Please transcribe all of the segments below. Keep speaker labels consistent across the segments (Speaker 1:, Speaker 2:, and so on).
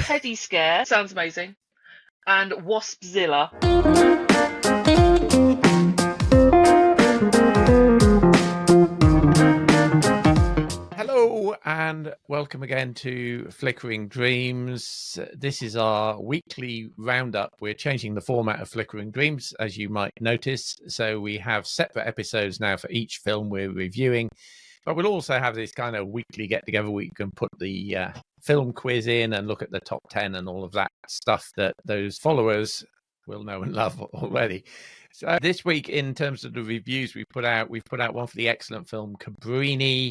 Speaker 1: Heady Scare. Sounds amazing. And Waspzilla.
Speaker 2: Hello and welcome again to Flickering Dreams. This is our weekly roundup. We're changing the format of Flickering Dreams, as you might notice. So we have separate episodes now for each film we're reviewing. But we'll also have this kind of weekly get-together where you can put the film quiz in and look at the top 10 and all of that stuff that those followers will know and love already. So this week, in terms of the reviews we've put out one for the excellent film Cabrini.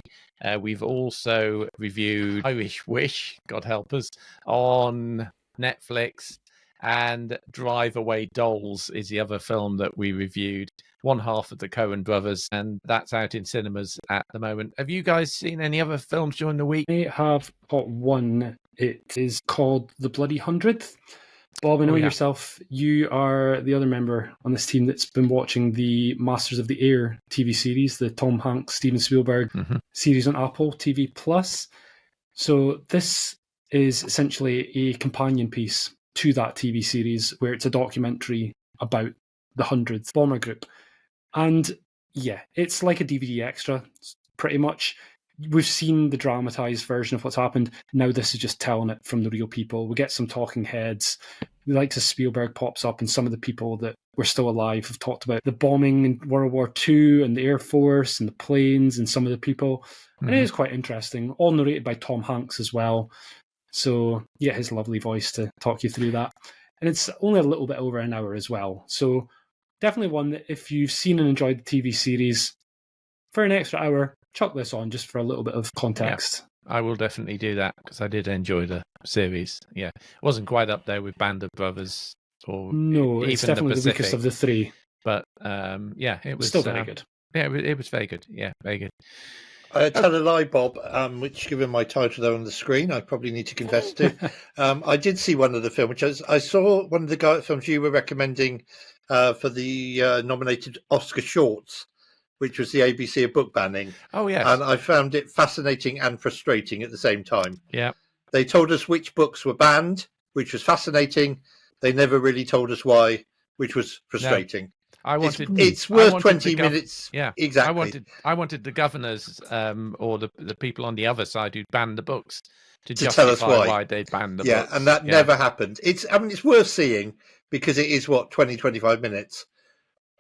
Speaker 2: We've also reviewed Irish Wish, God help us, on Netflix. And Drive Away Dolls is the other film that we reviewed. One half of the Coen brothers, and that's out in cinemas at the moment. Have you guys seen any other films during the week?
Speaker 3: I have got one. It is called The Bloody Hundredth. Bob, I know yourself. You are the other member on this team that's been watching the Masters of the Air TV series, the Tom Hanks, Steven Spielberg series on Apple TV Plus. So this is essentially a companion piece to that TV series, where it's a documentary about the 100th bomber group. And yeah, it's like a DVD extra, pretty much. We've seen the dramatized version of what's happened. Now this is just telling it from the real people. We get some talking heads. The likes of Spielberg pops up, and some of the people that were still alive have talked about the bombing in World War II and the Air Force and the planes and some of the people. And it is quite interesting. All narrated by Tom Hanks as well. So yeah, his lovely voice to talk you through that. And it's only a little bit over an hour as well. So definitely one that if you've seen and enjoyed the TV series, for an extra hour, chuck this on just for a little bit of context.
Speaker 2: Yeah, I will definitely do that because I did enjoy the series. Yeah, it wasn't quite up there with Band of Brothers or
Speaker 3: no,
Speaker 2: even
Speaker 3: it's definitely the weakest of the three.
Speaker 2: But yeah, it was
Speaker 3: still very good.
Speaker 2: Yeah, it was very good. Yeah, very good.
Speaker 4: Tell a lie, Bob, which, given my title there on the screen, I probably need to confess to. I did see one of the films, which I saw one of the films you were recommending for the nominated Oscar shorts, which was the ABC of book banning.
Speaker 2: Oh, yes.
Speaker 4: And I found it fascinating and frustrating at the same time.
Speaker 2: Yeah.
Speaker 4: They told us which books were banned, which was fascinating. They never really told us why, which was frustrating. No. It's worth 20 minutes.
Speaker 2: Yeah,
Speaker 4: exactly.
Speaker 2: I wanted the governors or the people on the other side who banned the books to
Speaker 4: tell us
Speaker 2: why they banned the books.
Speaker 4: Yeah, and that never happened. It's worth seeing because it is 25 minutes,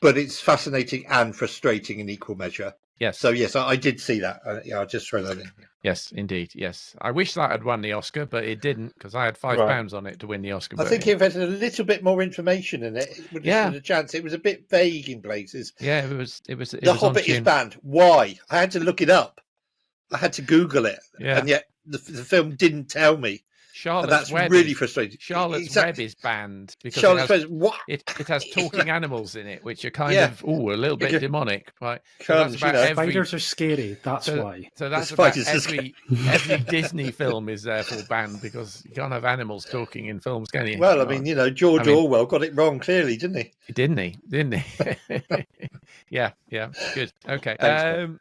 Speaker 4: but it's fascinating and frustrating in equal measure.
Speaker 2: Yes.
Speaker 4: So yes, I did see that. I'll just throw that in.
Speaker 2: Yes, indeed. Yes, I wish that had won the Oscar, but it didn't because I had £5 on it to win the Oscar.
Speaker 4: I think if it had a little bit more information in it, it would have had a chance. It was a bit vague in places.
Speaker 2: Yeah, it was.
Speaker 4: The Hobbit is banned. Why? I had to look it up. I had to Google it, and yet the film didn't tell me.
Speaker 2: Charlotte's Web
Speaker 4: really frustrating.
Speaker 2: Charlotte's Web is banned because it has talking animals in it, which are kind of a little bit demonic. Right?
Speaker 3: Spiders are scary. That's why.
Speaker 2: So that's about every Disney film is therefore banned because you can't have animals talking in films, can you?
Speaker 4: Well, I mean, George Orwell got it wrong clearly, didn't he?
Speaker 2: Didn't he? Yeah. Good. Okay.
Speaker 4: Thanks,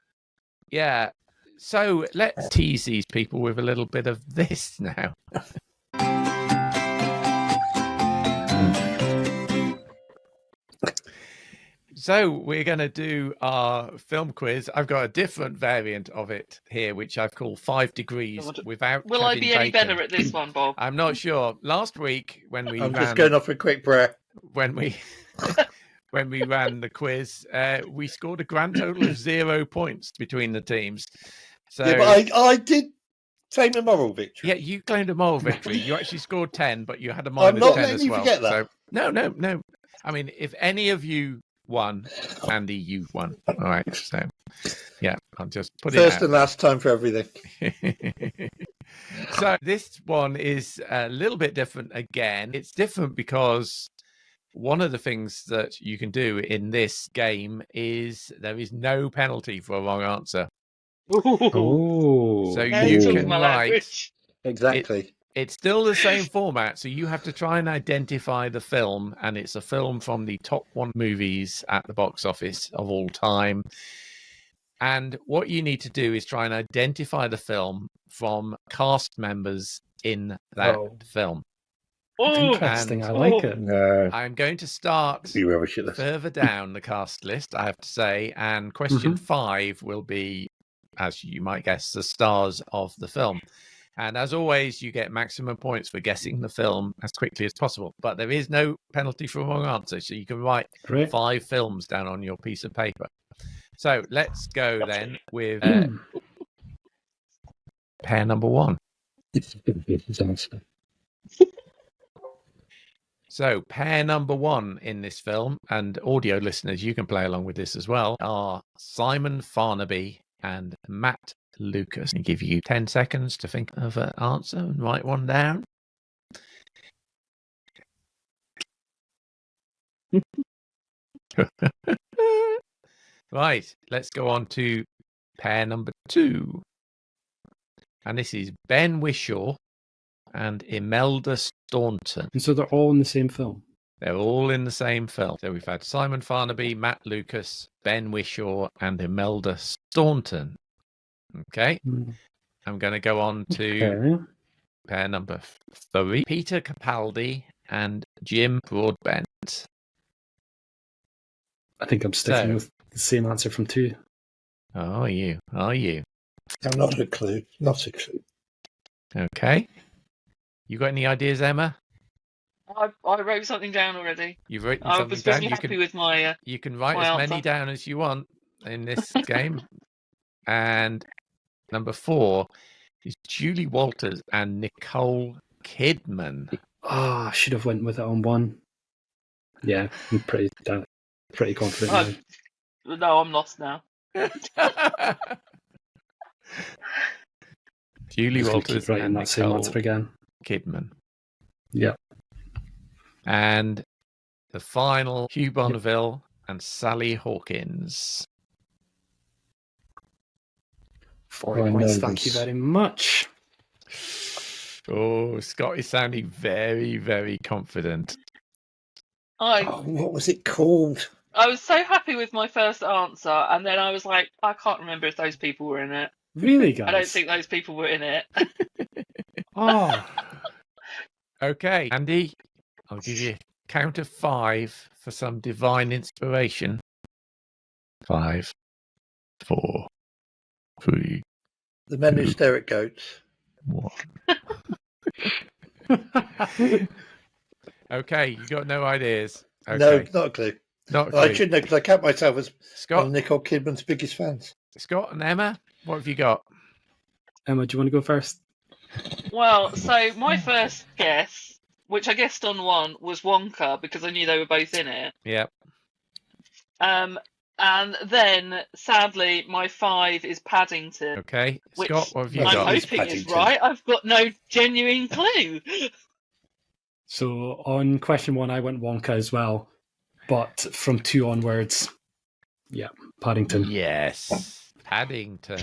Speaker 2: yeah. So let's tease these people with a little bit of this now. So we're going to do our film quiz. I've got a different variant of it here, which I've called 5 Degrees without
Speaker 1: Will
Speaker 2: Kevin
Speaker 1: I be any
Speaker 2: Bacon.
Speaker 1: better at this one, Bob?
Speaker 2: I'm not sure. Last week when we
Speaker 4: I'm just going off a quick prayer.
Speaker 2: When we ran the quiz, we scored a grand total of 0 points between the teams. So,
Speaker 4: yeah, but I did claim a moral victory.
Speaker 2: Yeah, you claimed a moral victory. You actually scored 10, but you had a minus 10 as well.
Speaker 4: I'm not letting you forget that.
Speaker 2: So, no. I mean, if any of you won, Andy, you won. All right. So, yeah, I'll just put it out.
Speaker 4: First and last time for everything.
Speaker 2: So this one is a little bit different again. It's different because one of the things that you can do in this game is there is no penalty for a wrong answer.
Speaker 3: Oh,
Speaker 2: so you can write
Speaker 4: exactly.
Speaker 2: It's still the same format, so you have to try and identify the film, and it's a film from the top 1 movies at the box office of all time. And what you need to do is try and identify the film from cast members in that film.
Speaker 1: Oh,
Speaker 3: interesting. I like it.
Speaker 4: No.
Speaker 2: I'm going to start
Speaker 4: You rubbish at this.
Speaker 2: further down the cast list, I have to say, and question 5 will be, as you might guess, the stars of the film. And as always, you get maximum points for guessing the film as quickly as possible. But there is no penalty for wrong answer, so you can write 5 films down on your piece of paper. So let's go then with pair number 1. So pair number 1 in this film, and audio listeners, you can play along with this as well, are Simon Farnaby and Matt Lucas. I'll give you 10 seconds to think of an answer and write one down. Right, let's go on to pair number 2. And this is Ben Whishaw and Imelda Staunton.
Speaker 3: And so they're all in the same film?
Speaker 2: They're all in the same film. So we've had Simon Farnaby, Matt Lucas, Ben Whishaw, and Imelda Staunton. Okay. I'm going to go on to pair number 3. Peter Capaldi and Jim Broadbent.
Speaker 3: I think I'm sticking with the same answer from 2.
Speaker 2: Are you?
Speaker 4: No, not a clue. Not a clue.
Speaker 2: Okay. You got any ideas, Emma?
Speaker 1: I wrote something down already.
Speaker 2: You've written
Speaker 1: I
Speaker 2: something
Speaker 1: was
Speaker 2: down.
Speaker 1: really happy with my.
Speaker 2: You can write
Speaker 1: my
Speaker 2: as
Speaker 1: answer.
Speaker 2: many down as you want in this game. And number 4 is Julie Walters and Nicole Kidman.
Speaker 3: Oh, I should have went with it on 1. Yeah, I'm pretty confident now.
Speaker 1: No, I'm lost now.
Speaker 2: Julie Walters
Speaker 3: writing
Speaker 2: and
Speaker 3: that same
Speaker 2: Nicole
Speaker 3: answer again.
Speaker 2: Kidman.
Speaker 3: Yeah.
Speaker 2: And the final, Hugh Bonneville and Sally Hawkins.
Speaker 3: 40 points, thank you very much.
Speaker 2: Oh, Scott is sounding very, very confident.
Speaker 4: What was it called?
Speaker 1: I was so happy with my first answer, and then I was like, I can't remember if those people were in it.
Speaker 3: Really, guys?
Speaker 1: I don't think those people were in it.
Speaker 3: Oh.
Speaker 2: Okay, Andy, I'll give you a count of 5 for some divine inspiration. 5, 4, 3.
Speaker 4: The Men Who Stare at Goats.
Speaker 2: 1. Okay, you got no ideas. Okay.
Speaker 4: No, not a clue.
Speaker 2: Not a
Speaker 4: Well, I
Speaker 2: clue.
Speaker 4: should know because I count myself as one
Speaker 2: Scott,
Speaker 4: of Nicole Kidman's biggest fans.
Speaker 2: Scott and Emma, what have you got?
Speaker 3: Emma, do you want to go first?
Speaker 1: Well, so my first guess, which I guessed on 1, was Wonka because I knew they were both in it.
Speaker 2: Yep.
Speaker 1: And then, sadly, my 5 is Paddington.
Speaker 2: Okay.
Speaker 1: Which
Speaker 2: Scott, what have you
Speaker 1: I'm
Speaker 2: got?
Speaker 1: hoping is
Speaker 4: Paddington.
Speaker 1: right. I've got no genuine clue.
Speaker 3: So on question 1, I went Wonka as well. But from 2 onwards, yeah, Paddington.
Speaker 2: Yes. Paddington.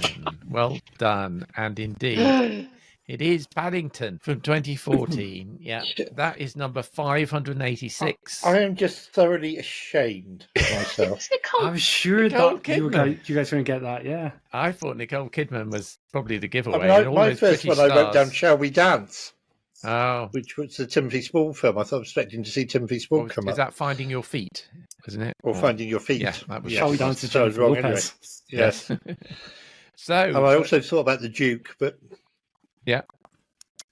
Speaker 2: Well done. And indeed, it is Paddington from 2014. Yeah. That is number 586.
Speaker 4: I am just thoroughly ashamed of myself.
Speaker 3: I was sure
Speaker 2: Nicole
Speaker 3: that you guys were going to get that, yeah.
Speaker 2: I thought Nicole Kidman was probably the
Speaker 4: I
Speaker 2: giveaway.
Speaker 4: mean,
Speaker 2: and all
Speaker 4: my
Speaker 2: those
Speaker 4: first
Speaker 2: British
Speaker 4: one I wrote down,
Speaker 2: stars.
Speaker 4: Shall We Dance?
Speaker 2: Oh.
Speaker 4: Which was the Timothy Spall film. I thought I was expecting to see Timothy Spall
Speaker 2: Is
Speaker 4: come up.
Speaker 2: that Finding Your Feet, isn't it?
Speaker 4: Or Finding Your Feet.
Speaker 2: Yeah, that was
Speaker 3: Shall We Dance to
Speaker 4: So I was
Speaker 3: Jennifer
Speaker 4: wrong
Speaker 3: Lopez?
Speaker 4: anyway. Yes.
Speaker 2: So,
Speaker 4: And I also thought about the Duke, but
Speaker 2: yeah.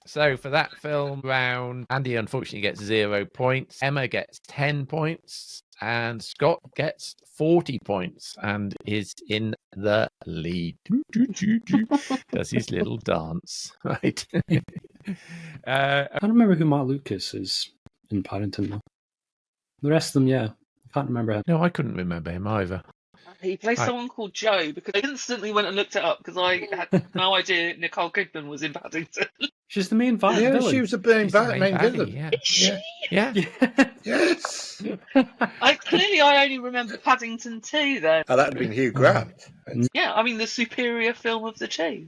Speaker 2: So for that film round, Andy unfortunately gets 0 points. Emma gets 10 points. And Scott gets 40 points and is in the lead. Does his little dance. Right.
Speaker 3: I can't remember who Matt Lucas is in Paddington, though. The rest of them, yeah. I can't remember him.
Speaker 2: No, I couldn't remember him either.
Speaker 1: He plays someone called Joe because I instantly went and looked it up because I had no idea Nicole Kidman was in Paddington.
Speaker 3: She's the main villain.
Speaker 4: yeah, she was the main
Speaker 2: She's the main
Speaker 4: villain.
Speaker 2: baddie, yeah. Yeah.
Speaker 4: Yes.
Speaker 1: I only remember Paddington 2 then.
Speaker 4: Oh, that would have been Hugh Grant.
Speaker 1: Yeah, I mean the superior film of the two.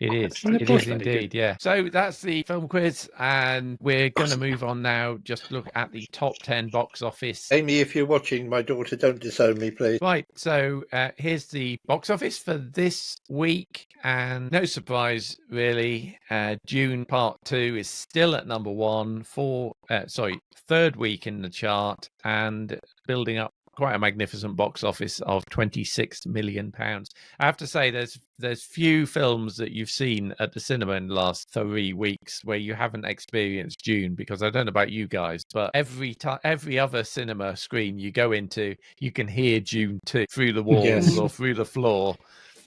Speaker 2: It is.
Speaker 3: And they're
Speaker 2: It
Speaker 3: both
Speaker 2: is
Speaker 3: very
Speaker 2: indeed, yeah. So that's the film quiz, and we're going to move on now. Just look at the top 10 box office.
Speaker 4: Amy, if you're watching, my daughter, don't disown me, please.
Speaker 2: Right, so here's the box office for this week, and no surprise, really. June Part 2 is still at number 1 third week in the chart, and building up quite a magnificent box office of £26 million. I have to say, there's few films that you've seen at the cinema in the last 3 weeks where you haven't experienced June, because I don't know about you guys, but every other cinema screen you go into, you can hear June 2 through the walls or through the floor.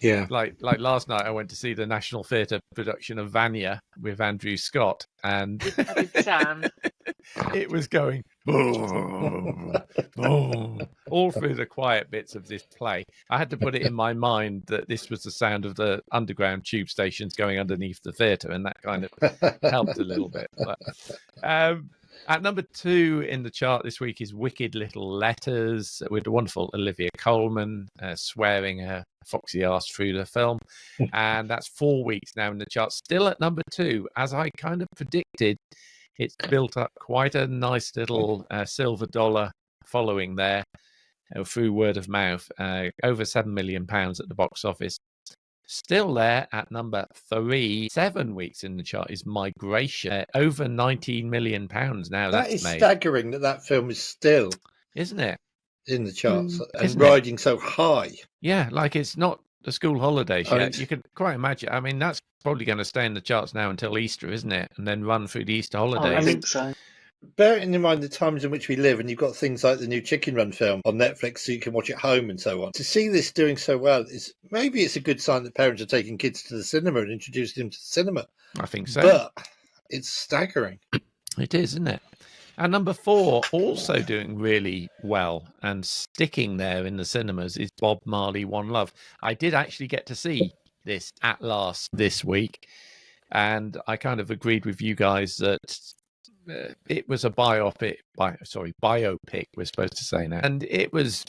Speaker 3: Yeah.
Speaker 2: Like last night, I went to see the National Theatre production of Vanya with Andrew Scott, and
Speaker 1: Sam.
Speaker 2: it was going boom, boom, all through the quiet bits of this play. I had to put it in my mind that this was the sound of the underground tube stations going underneath the theatre, and that kind of helped a little bit. But, at number 2 in the chart this week is Wicked Little Letters, with the wonderful Olivia Colman swearing her foxy ass through the film. And that's 4 weeks now in the chart, still at number 2. As I kind of predicted, it's built up quite a nice little silver dollar following there through word of mouth. Over £7 million at the box office. Still there at number 3, 7 weeks in the chart, is Migration. Over £19 million now.
Speaker 4: That is staggering that film is still,
Speaker 2: isn't it,
Speaker 4: in the charts and
Speaker 2: isn't
Speaker 4: riding so high.
Speaker 2: Yeah, like it's not the school holidays yet.
Speaker 4: Right.
Speaker 2: You can quite imagine. I mean, that's probably going to stay in the charts now until Easter, isn't it? And then run through the Easter holidays.
Speaker 1: I think so.
Speaker 4: Bearing in mind the times in which we live, and you've got things like the new Chicken Run film on Netflix, so you can watch it home and so on. To see this doing so well is maybe it's a good sign that parents are taking kids to the cinema and introducing them to the cinema.
Speaker 2: I think so.
Speaker 4: But it's staggering.
Speaker 2: It is, isn't it? And number 4, also doing really well and sticking there in the cinemas, is Bob Marley One Love. I did actually get to see this at last this week, and I kind of agreed with you guys that it was a biopic, we're supposed to say now. And it was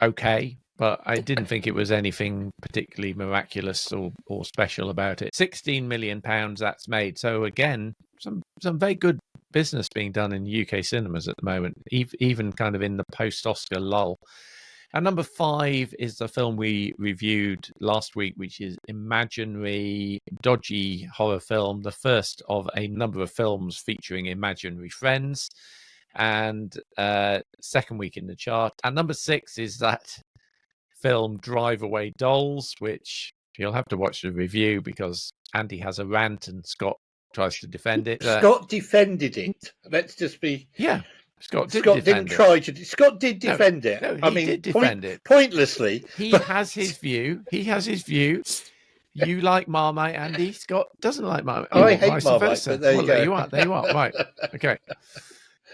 Speaker 2: okay, but I didn't think it was anything particularly miraculous or special about it. £16 million that's made. So again, some very good business being done in UK cinemas at the moment, even kind of in the post-Oscar lull. And number 5 is the film we reviewed last week, which is imaginary, dodgy horror film, the first of a number of films featuring imaginary friends, and second week in the chart. And number 6 is that film Drive Away Dolls, which you'll have to watch the review because Andy has a rant and Scott tries to defend it.
Speaker 4: Scott defended it. Let's just be...
Speaker 2: Yeah. Scott did
Speaker 4: defend it.
Speaker 2: No,
Speaker 4: I mean,
Speaker 2: did defend it
Speaker 4: pointlessly.
Speaker 2: He has his view. You like Marmite, Andy. Scott doesn't like Marmite.
Speaker 4: I hate Marmite, but there you go.
Speaker 2: There you are. Right. Okay.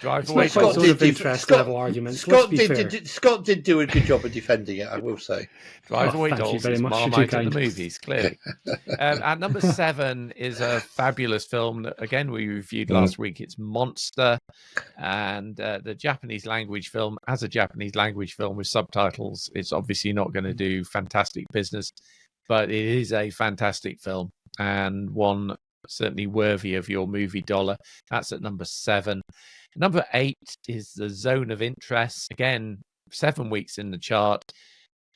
Speaker 2: Drive away.
Speaker 3: Scott did interest level arguments.
Speaker 4: Scott did do a good job of defending it, I will say.
Speaker 2: Drive Away Dolls is Marmite at the movies, clearly. At number 7 is a fabulous film that, again, we reviewed last week. It's Monster, and the Japanese language film. As a Japanese language film with subtitles, it's obviously not going to do fantastic business, but it is a fantastic film and one certainly worthy of your movie dollar. That's at number 7. Number 8 is The Zone of Interest. Again, 7 weeks in the chart,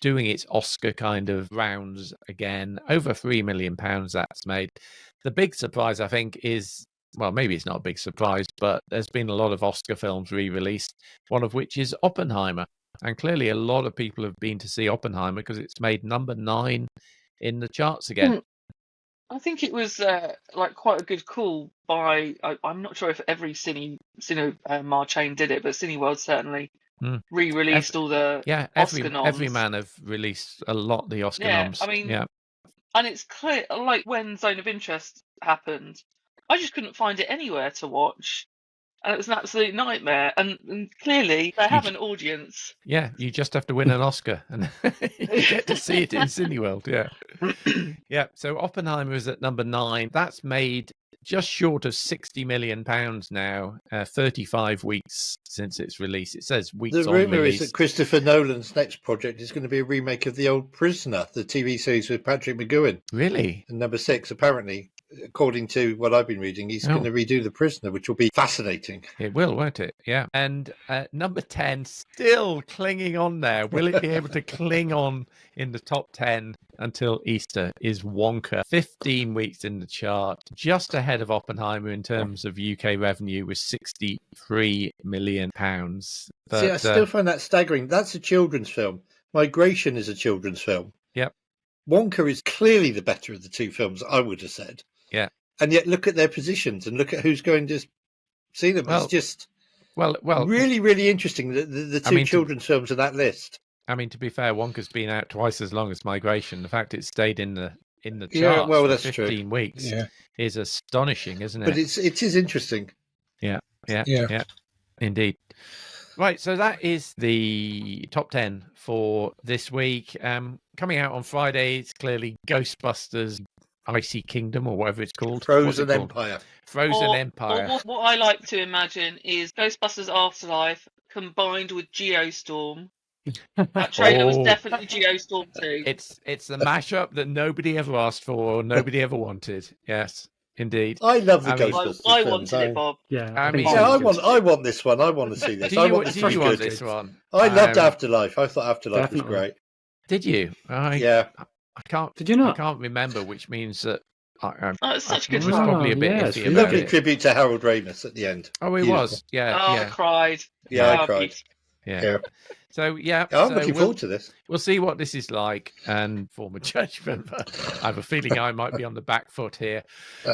Speaker 2: doing its Oscar kind of rounds again. Over £3 million that's made. The big surprise, I think, is, well, maybe it's not a big surprise, but there's been a lot of Oscar films re-released, one of which is Oppenheimer. And clearly a lot of people have been to see Oppenheimer because it's made number 9 in the charts again.
Speaker 1: I think it was like quite a good call by. I'm not sure if every cinema chain did it, but Cineworld certainly re-released all the Oscar noms.
Speaker 2: Every man have released a lot of the Oscar noms.
Speaker 1: I mean, and it's clear. Like when Zone of Interest happened, I just couldn't find it anywhere to watch. And it was an absolute nightmare. And clearly, they have an audience.
Speaker 2: Yeah, you just have to win an Oscar and you get to see it in Cineworld. Yeah. Yeah, so Oppenheimer is at number 9. That's made just short of £60 million now, 35 weeks since its release. It says weeks
Speaker 4: The
Speaker 2: on
Speaker 4: rumour
Speaker 2: release.
Speaker 4: is that Christopher Nolan's next project is going to be a remake of The Old Prisoner, the TV series with Patrick McGoohan.
Speaker 2: Really?
Speaker 4: And number 6, apparently, according to what I've been reading, he's going to redo The Prisoner, which will be fascinating.
Speaker 2: It will, won't it? Yeah. And number 10, still clinging on there. Will it be able to cling on in the top 10 until Easter? Is Wonka. 15 weeks in the chart, just ahead of Oppenheimer in terms of UK revenue with £63 million. But,
Speaker 4: see, I still find that staggering. That's a children's film. Migration is a children's film.
Speaker 2: Yep.
Speaker 4: Wonka is clearly the better of the two films, I would have said.
Speaker 2: Yeah.
Speaker 4: And yet look at their positions and look at who's going to see them.
Speaker 2: Well,
Speaker 4: it's just
Speaker 2: well,
Speaker 4: really, really interesting, the two children's films on that list.
Speaker 2: I mean, to be fair, Wonka's been out twice as long as Migration. The fact it stayed in the charts
Speaker 4: well,
Speaker 2: for
Speaker 4: that's
Speaker 2: 15
Speaker 4: true.
Speaker 2: weeks is astonishing, isn't it?
Speaker 4: But it is interesting.
Speaker 2: Yeah. Indeed. Right, so that is the top 10 for this week. Coming out on Friday, it's clearly Ghostbusters, Icy Kingdom, or whatever it's called.
Speaker 4: Frozen Empire.
Speaker 2: Frozen Empire.
Speaker 1: Or what I like to imagine is Ghostbusters Afterlife combined with Geostorm. That trailer was definitely Geostorm 2.
Speaker 2: It's the mashup that nobody ever asked for or nobody ever wanted. Yes. Indeed.
Speaker 4: I love the Ghostbusters
Speaker 1: I
Speaker 4: films.
Speaker 1: wanted it, Bob.
Speaker 3: Yeah,
Speaker 4: I want this one. I want to see this.
Speaker 2: Do you want this one?
Speaker 4: I loved Afterlife. I thought Afterlife
Speaker 3: definitely.
Speaker 4: was great.
Speaker 2: Did you?
Speaker 4: Yeah.
Speaker 2: I can't.
Speaker 3: Did you not?
Speaker 2: I can't remember, which means that
Speaker 1: it's such a good
Speaker 2: was
Speaker 1: film.
Speaker 2: probably a bit iffy about
Speaker 4: Lovely
Speaker 2: it.
Speaker 4: tribute to Harold Ramis at the end.
Speaker 2: Oh, it was. Yeah.
Speaker 1: I cried.
Speaker 4: Yeah, I cried.
Speaker 2: Yeah. So
Speaker 4: I'm looking forward to this.
Speaker 2: We'll see what this is like and form a judgment. But I have a feeling I might be on the back foot here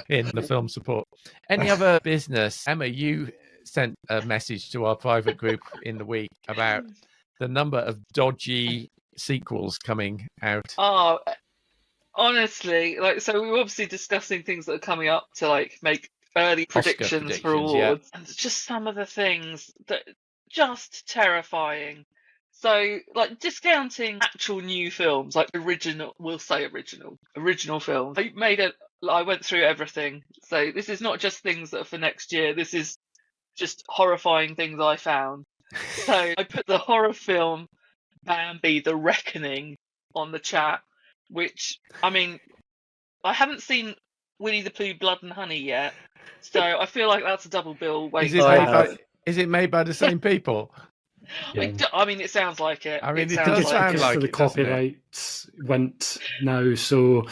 Speaker 2: in the film support. Any other business? Emma, you sent a message to our private group in the week about the number of dodgy sequels coming out.
Speaker 1: Oh, honestly, so we were obviously discussing things that are coming up to make early predictions for awards, and just some of the things that just terrifying. So, discounting actual new films, original films. I went through everything. So this is not just things that are for next year. This is just horrifying things I found. So I put the horror film Bambi: The Reckoning on the chat, which, I mean, I haven't seen Winnie the Pooh Blood and Honey yet, so I feel like that's a double bill.
Speaker 2: Is it made by the same people?
Speaker 1: Yeah. I mean, it sounds like it.
Speaker 2: I mean, it
Speaker 3: does sound
Speaker 2: like
Speaker 3: the copyrights went now, so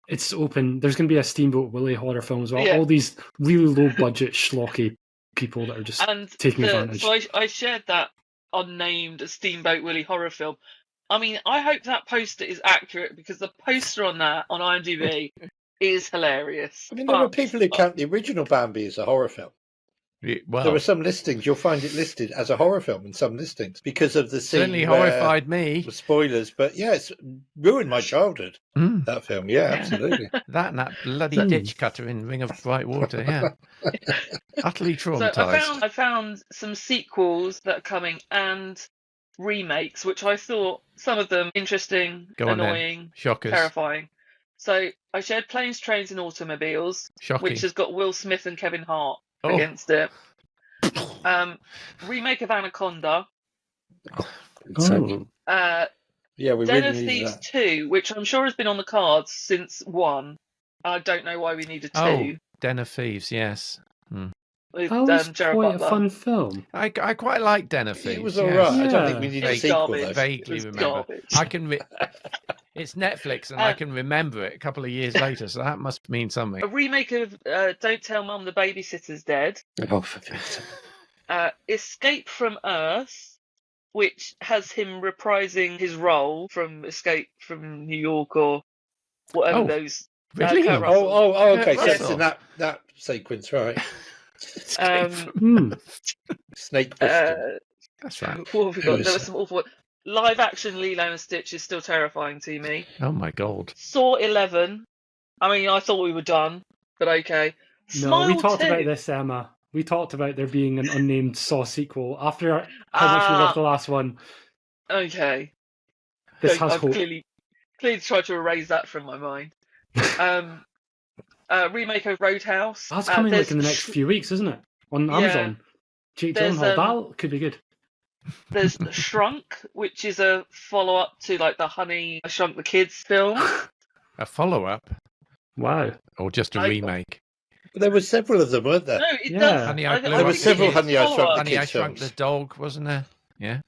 Speaker 3: it's open. There's going to be a Steamboat Willie horror film as well.
Speaker 1: Yeah.
Speaker 3: All these really low-budget, schlocky people that are just taking advantage.
Speaker 1: So I shared that unnamed Steamboat Willie horror film. I mean, I hope that poster is accurate because the poster on that on IMDb is hilarious.
Speaker 4: I mean, there are people who count the original Bambi as a horror film.
Speaker 2: Well,
Speaker 4: there are some listings, you'll find it listed as a horror film in some listings because of the scene.
Speaker 2: Certainly horrified me.
Speaker 4: Spoilers, but yeah, it's ruined my childhood, that film. Yeah, absolutely.
Speaker 2: That and that bloody ditch cutter in Ring of Bright Water, yeah. Utterly traumatised.
Speaker 1: So I found some sequels that are coming and remakes, which I thought some of them interesting, annoying,
Speaker 2: shockers,
Speaker 1: terrifying. So I shared Planes, Trains and Automobiles, which has got Will Smith and Kevin Hart against it. Remake of Anaconda.
Speaker 4: Yeah, we
Speaker 1: Den
Speaker 4: really
Speaker 1: of
Speaker 4: need
Speaker 1: Thieves
Speaker 4: that.
Speaker 1: 2, which I'm sure has been on the cards since 1. I don't know why we needed 2.
Speaker 2: Oh, Den of Thieves, yes.
Speaker 1: With,
Speaker 3: that was
Speaker 1: Gerard
Speaker 3: quite
Speaker 1: Butler.
Speaker 3: a fun film.
Speaker 2: I quite like Den of Thieves.
Speaker 4: It was all right.
Speaker 3: Yeah.
Speaker 4: I don't think we need a sequel. Though.
Speaker 2: Vaguely remember. I can. It's Netflix, and I can remember it a couple of years later, so that must mean something.
Speaker 1: A remake of Don't Tell Mum the Babysitter's Dead.
Speaker 4: Oh, for Pete's sake.
Speaker 1: Escape from Earth, which has him reprising his role from Escape from New York or whatever those.
Speaker 2: Really?
Speaker 4: Okay. So
Speaker 2: Russell.
Speaker 4: it's in that sequence, right? Snake
Speaker 2: That's right.
Speaker 1: What have we got? There was some awful. Live action Lilo and Stitch is still terrifying to me.
Speaker 2: Oh my god.
Speaker 1: Saw 11. I mean, I thought we were done, but okay.
Speaker 3: No, we talked about this, Emma. We talked about there being an unnamed Saw sequel after how much we loved the last one.
Speaker 1: Okay.
Speaker 3: This
Speaker 1: so
Speaker 3: has
Speaker 1: I've
Speaker 3: hope.
Speaker 1: clearly tried to erase that from my mind. remake of Roadhouse.
Speaker 3: That's coming in the next few weeks, isn't it? On Amazon. Jake Gyllenhaal. That could be good.
Speaker 1: There's Shrunk, which is a follow-up to the Honey, I Shrunk the Kids film.
Speaker 2: A follow-up?
Speaker 3: Wow.
Speaker 2: Or just a remake?
Speaker 4: There were several of them, weren't there?
Speaker 1: No, it does.
Speaker 2: There
Speaker 4: were several Honey, I Shrunk the Kids
Speaker 2: Honey, I Shrunk the Dog, wasn't there? Yeah.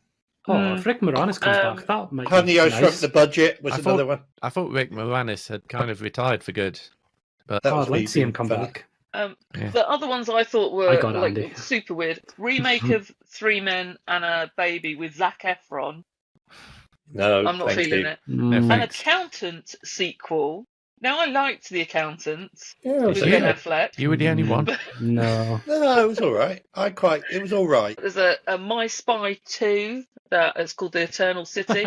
Speaker 3: Oh, if Rick Moranis comes back, that might
Speaker 4: Honey, I Shrunk the Budget was another one.
Speaker 2: I thought Rick Moranis had kind of retired for good. But
Speaker 3: I'd like to see him come back.
Speaker 1: The other ones I thought were super weird. Remake of Three Men and a Baby with Zac Efron.
Speaker 4: No,
Speaker 1: I'm not feeling it. An Accountant sequel. Now, I liked The Accountant with Ben Affleck.
Speaker 2: You were the only one.
Speaker 3: No,
Speaker 4: it was all right. It was all right.
Speaker 1: There's a My Spy 2 that is called The Eternal City.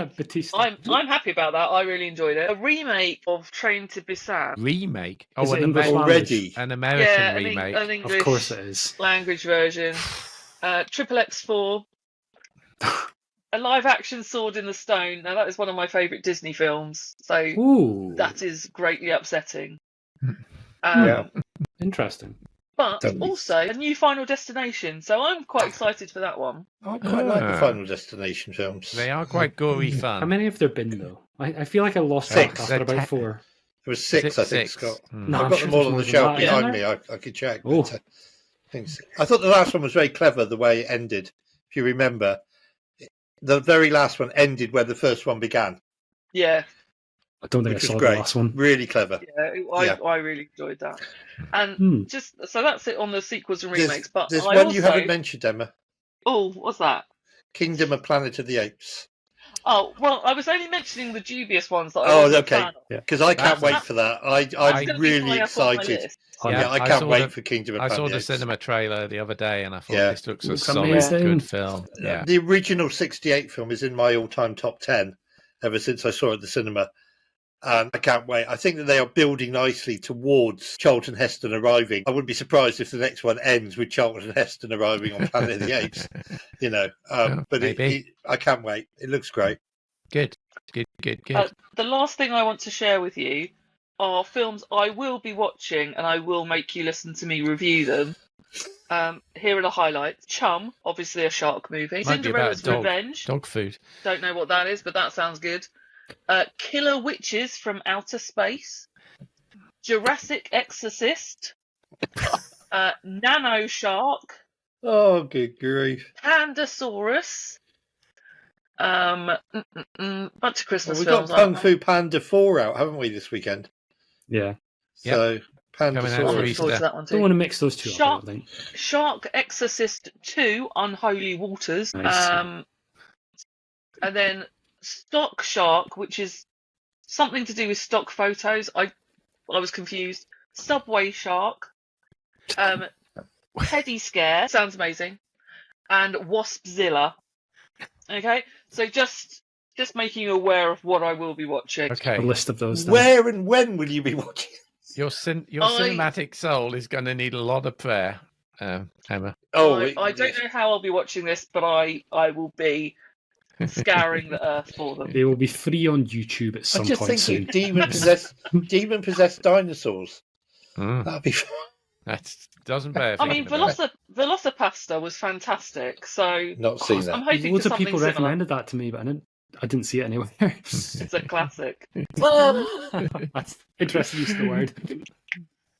Speaker 1: I'm happy about that. I really enjoyed it. A remake of Train to Busan.
Speaker 2: Remake?
Speaker 3: Oh, an
Speaker 2: American remake.
Speaker 1: An English
Speaker 3: of course it is.
Speaker 1: Language version. Triple X4. A live-action Sword in the Stone. Now, that is one of my favourite Disney films, so that is greatly upsetting.
Speaker 3: Interesting.
Speaker 1: But also a new Final Destination, so I'm quite excited for that one.
Speaker 4: I quite like the Final Destination films.
Speaker 2: They are quite gory fun.
Speaker 3: How many have there been, though? I feel like I lost track after about 4.
Speaker 4: There was 6, I think, Scott.
Speaker 3: No,
Speaker 4: I've got them all on the shelf behind me. I could check. But, I thought the last one was very clever, the way it ended. If you remember, the very last one ended where the first one began.
Speaker 1: Yeah.
Speaker 3: I don't think I saw the last one.
Speaker 4: Really clever.
Speaker 1: Yeah, I really enjoyed that. And so that's it on the sequels and remakes. But
Speaker 4: there's one you haven't mentioned, Emma.
Speaker 1: Oh, what's that?
Speaker 4: Kingdom of Planet of the Apes.
Speaker 1: Oh, well, I was only mentioning the dubious ones that I was
Speaker 4: okay. Because I can't wait for that. I'm really excited. I can't wait for Kingdom of Planet of the Apes.
Speaker 2: I saw the cinema trailer the other day and I thought this looks a solid, good film. Yeah.
Speaker 4: The original 68 film is in my all-time top 10 ever since I saw it at the cinema. And I can't wait. I think that they are building nicely towards Charlton Heston arriving. I wouldn't be surprised if the next one ends with Charlton Heston arriving on Planet of the Apes. But I can't wait. It looks great.
Speaker 2: Good.
Speaker 1: The last thing I want to share with you are films I will be watching, and I will make you listen to me review them. Here are the highlights. Chum, obviously a shark movie. Cinderella's Revenge.
Speaker 2: Dog food. Don't
Speaker 1: know what that is, but that sounds good. Killer Witches from Outer Space. Jurassic Exorcist. Nano Shark.
Speaker 4: Oh, good grief.
Speaker 1: Pandasaurus. Bunch of Christmas films.
Speaker 4: We've got Kung Fu Panda 4 out, haven't we, this weekend?
Speaker 3: Yeah.
Speaker 4: So,
Speaker 1: Pandasaurus.
Speaker 3: That one too. Don't want to mix those two up, I think.
Speaker 1: Shark Exorcist 2, Unholy Waters.
Speaker 3: Nice.
Speaker 1: And then Stock Shark, which is something to do with stock photos. I was confused. Subway Shark. Teddy Scare. Sounds amazing. And Waspzilla. Okay, so just making you aware of what I will be watching.
Speaker 2: Okay,
Speaker 3: a list of those.
Speaker 4: Where and when will you be watching?
Speaker 2: Your cinematic soul is going to need a lot of prayer, Emma.
Speaker 1: I don't know how I'll be watching this, but I will be scouring the earth for them.
Speaker 3: They will be free on YouTube at some point soon.
Speaker 4: Demon possessed dinosaurs. That'd be fun.
Speaker 2: That doesn't bear.
Speaker 1: I mean, Velocipasta was fantastic. So
Speaker 4: not seen that.
Speaker 1: I'm hoping
Speaker 3: loads of people
Speaker 1: similar.
Speaker 3: recommended that to me, but I didn't see it anywhere.
Speaker 1: It's a classic.
Speaker 3: That's interesting use of the word.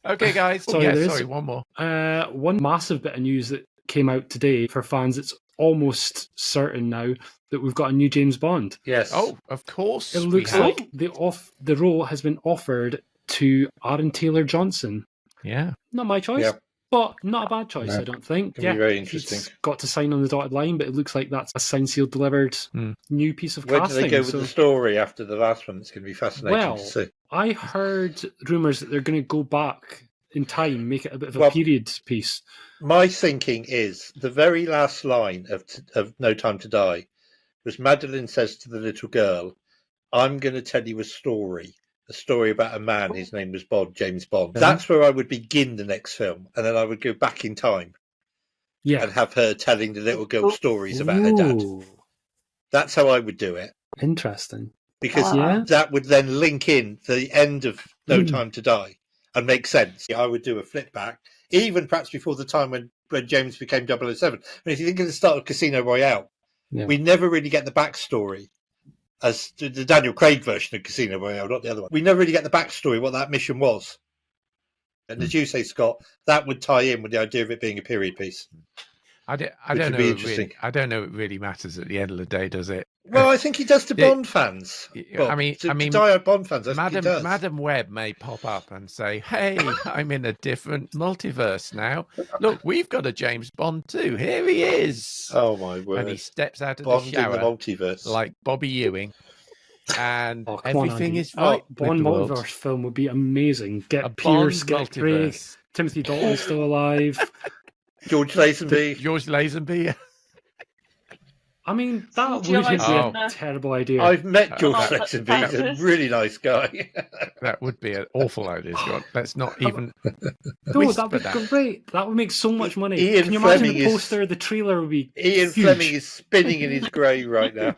Speaker 2: Okay, guys. Sorry, one more.
Speaker 3: One massive bit of news that came out today for fans. It's almost certain now that we've got a new James Bond.
Speaker 4: Yes.
Speaker 2: Oh, of course.
Speaker 3: It looks like the role has been offered to Aaron Taylor-Johnson.
Speaker 2: Yeah.
Speaker 3: Not my choice, but not a bad choice, I don't think.
Speaker 4: It'll be very interesting.
Speaker 3: He's got to sign on the dotted line, but it looks like that's a signed, sealed, delivered new piece of casting.
Speaker 4: Where do they go with the story after the last one? It's going to be fascinating to see.
Speaker 3: I heard rumours that they're going to go back in time, make it a bit of a period piece.
Speaker 4: My thinking is the very last line of No Time to Die was Madeline says to the little girl, I'm going to tell you a story about a man, his name was Bond, James Bond. That's where I would begin the next film, and then I would go back in time and have her telling the little girl stories about her dad. That's how I would do it.
Speaker 3: Interesting.
Speaker 4: Because that would then link in the end of No Time to Die, and make sense. I would do a flip back, even perhaps before the time when James became 007. And if you think of the start of Casino Royale, we never really get the backstory. As the Daniel Craig version of Casino Royale, not the other one. We never really get the backstory, what that mission was. And as you say, Scott, that would tie in with the idea of it being a period piece.
Speaker 2: I don't know it really matters at the end of the day, does it?
Speaker 4: Well, I think he does to Bond fans. Bob.
Speaker 2: I mean,
Speaker 4: diehard Bond fans. I think he does.
Speaker 2: Madam Webb may pop up and say, "Hey, I'm in a different multiverse now. Look, we've got a James Bond too. Here he is."
Speaker 4: Oh my word!
Speaker 2: And he steps out of
Speaker 4: Bond
Speaker 2: the shower
Speaker 4: in the multiverse,
Speaker 2: like Bobby Ewing, and
Speaker 3: everything
Speaker 2: is right.
Speaker 3: Bond multiverse film would be amazing. Get Pierce, get Craig, Timothy Dalton still alive.
Speaker 4: George Lazenby.
Speaker 3: I mean, that wouldn't be a terrible idea.
Speaker 4: I've met George Lazenby. He's a really nice guy.
Speaker 2: That would be an awful idea, Scott. Let's not even.
Speaker 3: No, that would be great. That would make so much money. Can you imagine the poster? The trailer would be.
Speaker 4: Ian Fleming is spinning in his grave right now.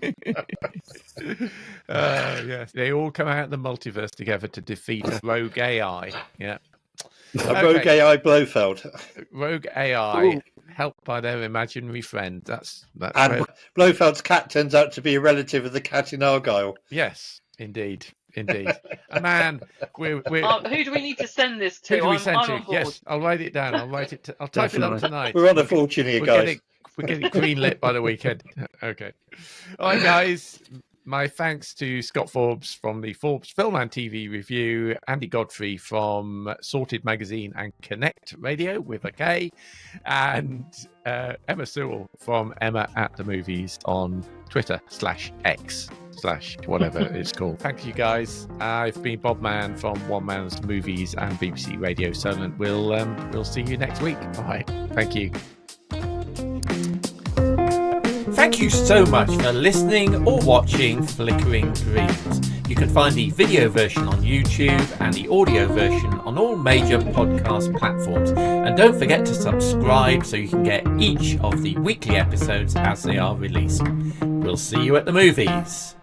Speaker 2: Yes, they all come out of the multiverse together to defeat rogue AI. Yeah.
Speaker 4: Rogue AI Blofeld.
Speaker 2: Rogue AI, helped by their imaginary friend. That's
Speaker 4: and Blofeld's cat turns out to be a relative of the cat in Argyle.
Speaker 2: Yes, indeed. Man, we're
Speaker 1: who do we need to send this to?
Speaker 2: Who do we send to? Yes, I'll write it down. I'll type it up tonight.
Speaker 4: We're on a fortune here, guys.
Speaker 2: We're getting greenlit by the weekend. Okay. All right, guys. My thanks to Scott Forbes from the Forbes Film and TV Review, Andy Godfrey from Sorted Magazine and Konnect Radio with a K, and Emma Sewell from Emma at the Movies on Twitter /X/ whatever it's called. Thank you, guys. I've been Bob Mann from One Man's Movies and BBC Radio Solent. We'll see you next week. All right. Thank you. Thank you so much for listening or watching Flickering Dreams. You can find the video version on YouTube and the audio version on all major podcast platforms. And don't forget to subscribe so you can get each of the weekly episodes as they are released. We'll see you at the movies.